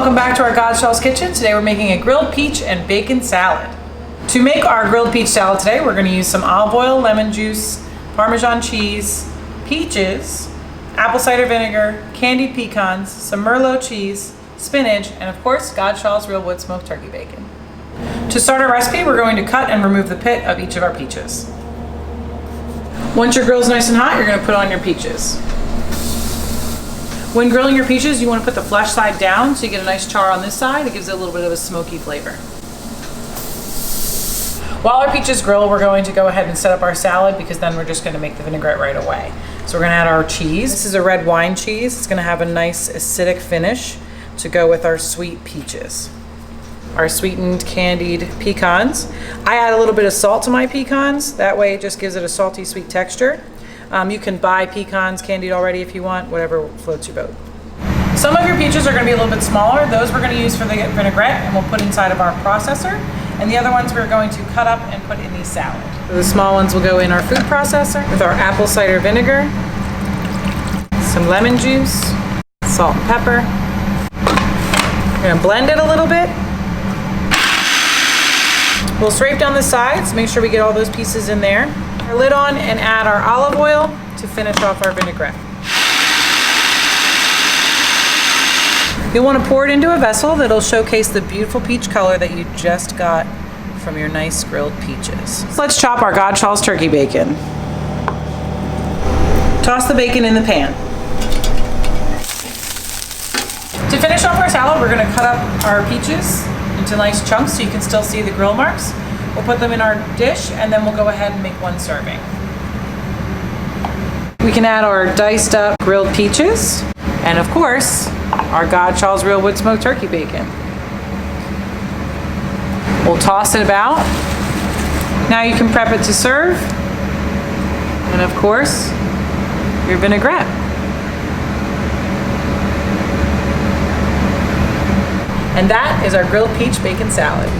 welcome back to our Godshalls kitchen. Today we're making a grilled peach and bacon salad. To make our grilled peach salad today, we're going to use some olive oil, lemon juice, Parmesan cheese, peaches, apple cider vinegar, candied pecans, some Merlot cheese, spinach, and of course, Godshalls real wood smoked turkey bacon. To start our recipe, we're going to cut and remove the pit of each of our peaches. Once your grill's nice and hot, you're going to put on your peaches. When grilling your peaches, you want to put the flesh side down so you get a nice char on this side. It gives it a little bit of a smoky flavor. While our peaches grill, we're going to go ahead and set up our salad because then we're just going to make the vinaigrette right away. So we're going to add our cheese. This is a red wine cheese. It's going to have a nice acidic finish to go with our sweet peaches. Our sweetened candied pecans. I add a little bit of salt to my pecans. That way it just gives it a salty, sweet texture. You can buy pecans candied already if you want, whatever floats your boat. Some of your peaches are going to be a little bit smaller. Those we're going to use for the vinaigrette and we'll put inside of our processor. And the other ones we're going to cut up and put in the salad. So the small ones will go in our food processor with our apple cider vinegar, some lemon juice, salt and pepper. We're going to blend it a little bit. We'll scrape down the sides, make sure we get all those pieces in there. Our lid on and add our olive oil to finish off our vinaigrette. You'll want to pour it into a vessel that'll showcase the beautiful peach color that you just got from your nice grilled peaches. So let's chop our Godshalls turkey bacon. Toss the bacon in the pan. To finish off our salad, we're going to cut up our peaches into nice chunks so you can still see the grill marks. We'll put them in our dish and then we'll go ahead and make one serving. We can add our diced up grilled peaches and of course our Godshalls real wood smoked turkey bacon. We'll toss it about. Now you can prep it to serve. And of course, your vinaigrette. And that is our grilled peach bacon salad.